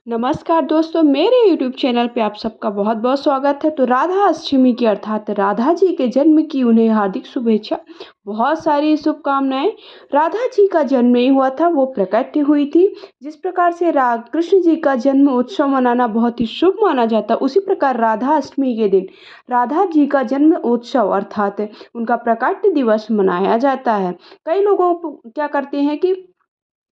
नमस्कार दोस्तों, मेरे यूट्यूब चैनल पे आप सबका बहुत बहुत स्वागत है। तो राधा अष्टमी की अर्थात राधा जी के जन्म की उन्हें हार्दिक शुभेच्छा, बहुत सारी शुभकामनाएं। राधा जी का जन्म नहीं हुआ था, वो प्रकट हुई थी। जिस प्रकार से कृष्ण जी का जन्म उत्सव मनाना बहुत ही शुभ माना जाता, उसी प्रकार राधा अष्टमी के दिन राधा जी का जन्म उत्सव अर्थात उनका प्रकट दिवस मनाया जाता है। कई लोगों क्या करते हैं कि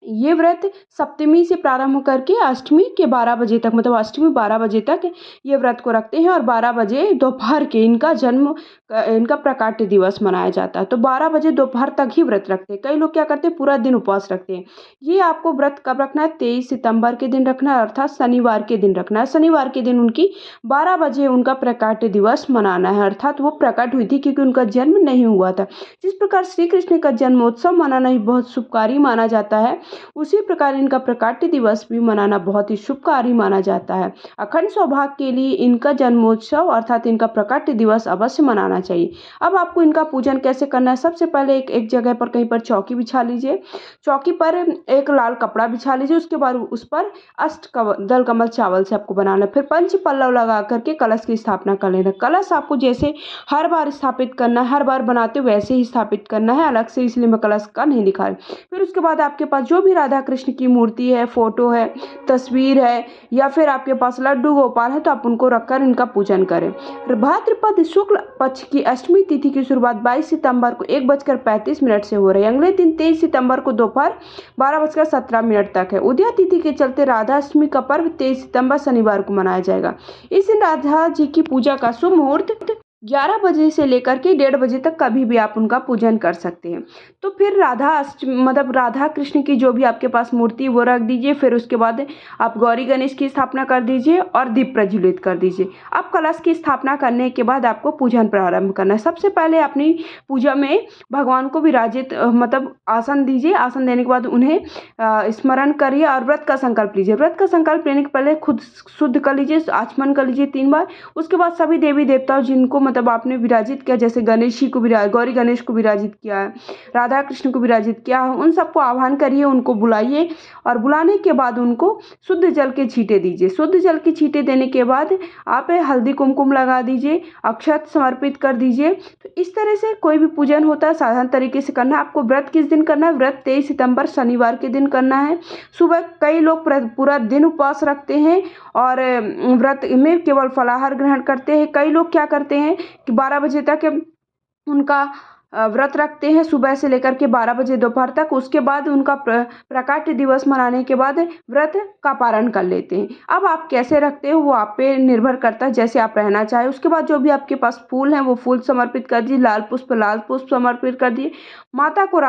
ये व्रत सप्तमी से प्रारंभ करके अष्टमी के 12 बजे तक, मतलब अष्टमी 12 बजे तक ये व्रत को रखते हैं और 12 बजे दोपहर के इनका प्रकाट्य दिवस मनाया जाता है। तो 12 बजे दोपहर तक ही व्रत रखते हैं। कई लोग क्या करते हैं, पूरा दिन उपवास रखते हैं। ये आपको व्रत कब रखना है? 23 सितंबर के दिन रखना है, अर्थात शनिवार के दिन रखना है। शनिवार के दिन उनकी 12 बजे उनका प्रकाट्य दिवस मनाना है, अर्थात वो प्रकट हुई थी क्योंकि उनका जन्म नहीं हुआ था। जिस प्रकार श्री कृष्ण का जन्मोत्सव मनाना ही बहुत शुभकारी माना जाता है, उसी प्रकार इनका प्रकाट्य दिवस भी मनाना बहुत ही शुभकारी माना जाता है। अखंड सौभाग्य के लिए इनका जन्मोत्सव अर्थात इनका प्रकाट्य दिवस अवश्य मनाना चाहिए। अब आपको इनका पूजन कैसे करना है? सबसे पहले एक जगह पर कहीं पर चौकी बिछा लीजिए। चौकी पर एक लाल कपड़ा बिछा लीजिए। उसके बाद उस पर दल कमल चावल से आपको बनाना है। फिर पंच पल्लव लगा करके कलश की स्थापना कर लेना। कलश आपको जैसे हर बार स्थापित करना है, हर बार बनाते वैसे ही स्थापित करना है, अलग से, इसलिए मैं कलश का नहीं दिखा रही। फिर उसके बाद आपके पास जो भी राधा कृष्ण की मूर्ति है, फोटो है, तस्वीर है, या फिर आपके पास लड्डू गोपाल है, तो आप उनको रखकर इनका पूजन करें। भाद्रपद शुक्ल पक्ष की अष्टमी तिथि की शुरुआत 22 सितंबर को 1:35 से हो रही है। अगले दिन 23 सितंबर को दोपहर 12:17 तक है। उदया तिथि के चलते राधा अष्टमी का पर्व 23 सितंबर शनिवार को मनाया जाएगा। इस दिन राधा जी की पूजा का शुभ मुहूर्त 11 बजे से लेकर के 1:30 बजे तक कभी भी आप उनका पूजन कर सकते हैं। तो फिर मतलब राधा कृष्ण की जो भी आपके पास मूर्ति वो रख दीजिए। फिर उसके बाद आप गौरी गणेश की स्थापना कर दीजिए और दीप प्रज्वलित कर दीजिए। अब कलश की स्थापना करने के बाद आपको पूजन प्रारंभ करना है। सबसे पहले अपनी पूजा में भगवान को विराजित मतलब आसन दीजिए। आसन देने के बाद उन्हें स्मरण करिए और व्रत का संकल्प लीजिए। व्रत का संकल्प लेने के पहले खुद शुद्ध कर लीजिए, आचमन कर लीजिए 3 बार। उसके बाद सभी देवी देवताओं जिनको मतलब आपने विराजित किया, जैसे गणेश जी को गौरी गणेश को विराजित किया है, राधा कृष्ण को विराजित किया है, उन सबको आह्वान करिए, उनको बुलाइए और बुलाने के बाद उनको शुद्ध जल के छींटे दीजिए। शुद्ध जल के छींटे देने के बाद आप हल्दी कुमकुम लगा दीजिए, अक्षत समर्पित कर दीजिए। तो इस तरह से कोई भी पूजन होता है साधारण तरीके से करना है। आपको व्रत किस दिन करना है? व्रत 23 सितंबर शनिवार के दिन करना है। सुबह कई लोग पूरा दिन उपवास रखते हैं और व्रत में केवल फलाहार ग्रहण करते हैं। कई लोग क्या करते हैं कि 12 बजे तक उनका व्रत रखते हैं, सुबह से लेकर के 12 बजे दोपहर तक। उसके बाद उनका प्रकाट्य दिवस मनाने के बाद व्रत का पारण कर लेते हैं। अब आप कैसे रखते हो वो आप पे निर्भर करता है, जैसे आप रहना चाहें। उसके बाद जो भी आपके पास फूल हैं वो फूल समर्पित कर दीजिए, लाल पुष्प समर्पित कर दिए। माता को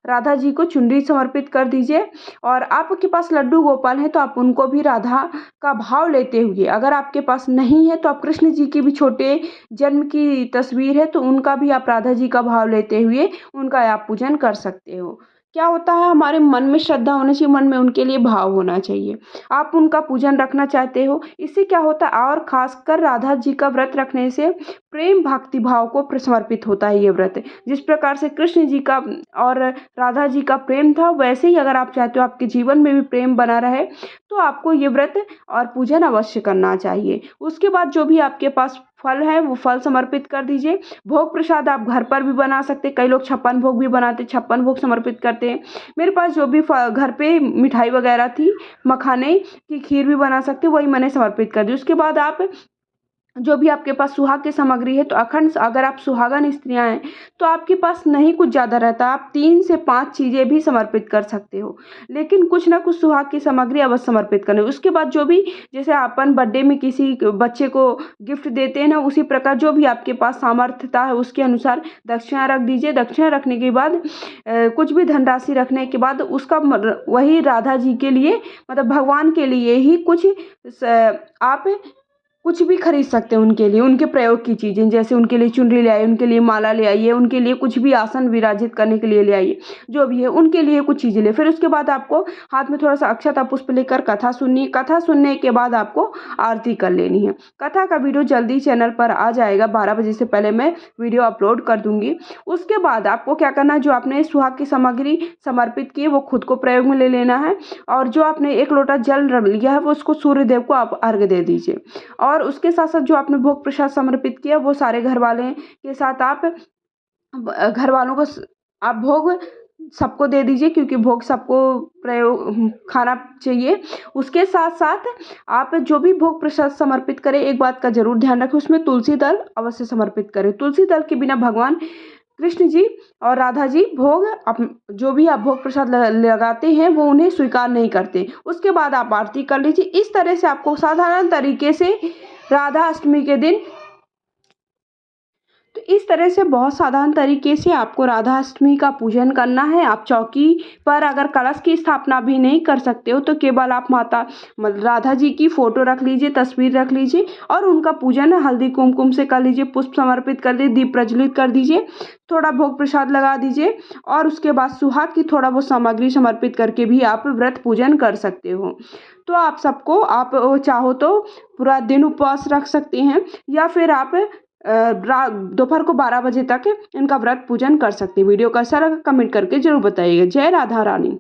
राधा जी को चुनरी समर्पित कर दीजिए। और आपके पास लड्डू गोपाल हैं तो आप उनको भी राधा का भाव लेते हुए, अगर आपके पास नहीं है तो आप कृष्ण जी की भी छोटे जन्म की तस्वीर है तो उनका भी आप राधा जी का भाव लेते हुए उनका आप पूजन कर सकते हो। क्या होता है, हमारे मन में श्रद्धा होनी चाहिए, मन में उनके लिए भाव होना चाहिए। आप उनका पूजन रखना चाहते हो, इससे क्या होता है, और खासकर राधा जी का व्रत रखने से प्रेम भक्ति भाव को समर्पित होता है ये व्रत। जिस प्रकार से कृष्ण जी का और राधा जी का प्रेम था, वैसे ही अगर आप चाहते हो आपके जीवन में भी प्रेम बना रहे तो आपको ये व्रत और पूजन अवश्य करना चाहिए। उसके बाद जो भी आपके पास फल है वो फल समर्पित कर दीजिए। भोग प्रसाद आप घर पर भी बना सकते हैं। कई लोग 56 भोग भी बनाते, 56 भोग समर्पित करते हैं। मेरे पास जो भी घर पे मिठाई वगैरह थी, मखाने की खीर भी बना सकते, वही मैंने समर्पित कर दी। उसके बाद आप जो भी आपके पास सुहाग की सामग्री है, तो अखंड, अगर आप सुहागन स्त्रियां हैं तो आपके पास नहीं कुछ ज़्यादा रहता, आप 3 से 5 चीज़ें भी समर्पित कर सकते हो, लेकिन कुछ ना कुछ सुहाग की सामग्री अवश्य समर्पित करनी। उसके बाद जो भी, जैसे अपन बर्थडे में किसी बच्चे को गिफ्ट देते हैं ना, उसी प्रकार जो भी आपके पास सामर्थ्यता है उसके अनुसार दक्षिणा रख दीजिए। दक्षिणा रखने के बाद कुछ भी धनराशि रखने के बाद उसका वही राधा जी के लिए, मतलब भगवान के लिए ही कुछ आप कुछ भी खरीद सकते हैं उनके लिए, उनके प्रयोग की चीज़ें, जैसे उनके लिए चुनरी ले आइए, उनके लिए माला ले आइए, उनके लिए कुछ भी आसन विराजित करने के लिए ले आइए, जो भी है उनके लिए कुछ चीज़ें ले। फिर उसके बाद आपको हाथ में थोड़ा सा अक्षता पुष्प लेकर कथा सुननी है। कथा सुनने के बाद आपको आरती कर लेनी है। कथा का वीडियो जल्दी चैनल पर आ जाएगा, 12 बजे से पहले मैं वीडियो अपलोड कर दूंगी। उसके बाद आपको क्या करना है, जो आपने सुहाग की सामग्री समर्पित की है वो खुद को प्रयोग में ले लेना है, और जो आपने 1 लोटा जल लिया है वो उसको सूर्य देव को आप अर्घ्य दे दीजिए। और उसके साथ साथ जो आपने भोग प्रसाद समर्पित किया वो सारे घर वाले के साथ आप घर वालों को आप भोग सबको दे दीजिए, क्योंकि भोग सबको प्रयोग खाना चाहिए। उसके साथ साथ आप जो भी भोग प्रसाद समर्पित करें, एक बात का जरूर ध्यान रखें, उसमें तुलसी दल अवश्य समर्पित करें। तुलसी दल के बिना भगवान कृष्ण जी और राधा जी भोग जो भी आप भोग प्रसाद लगाते हैं वो उन्हें स्वीकार नहीं करते। उसके बाद आप आरती कर लीजिए। इस तरह से आपको साधारण तरीके से राधा अष्टमी के दिन, तो इस तरह से बहुत साधारण तरीके से आपको राधा अष्टमी का पूजन करना है। आप चौकी पर अगर कलश की स्थापना भी नहीं कर सकते हो तो केवल आप माता राधा जी की फोटो रख लीजिए, तस्वीर रख लीजिए और उनका पूजन हल्दी कुमकुम से कर लीजिए, पुष्प समर्पित कर दीजिए, दीप प्रज्वलित कर दीजिए, थोड़ा भोग प्रसाद लगा दीजिए और उसके बाद सुहाग की थोड़ा बहुत सामग्री समर्पित करके भी आप व्रत पूजन कर सकते हो। तो आप सबको, आप चाहो तो पूरा दिन उपवास रख सकते हैं या फिर आप दोपहर को 12 बजे तक इनका व्रत पूजन कर सकते हैं। वीडियो कैसा लगा कमेंट करके जरूर बताइएगा। जय राधा रानी।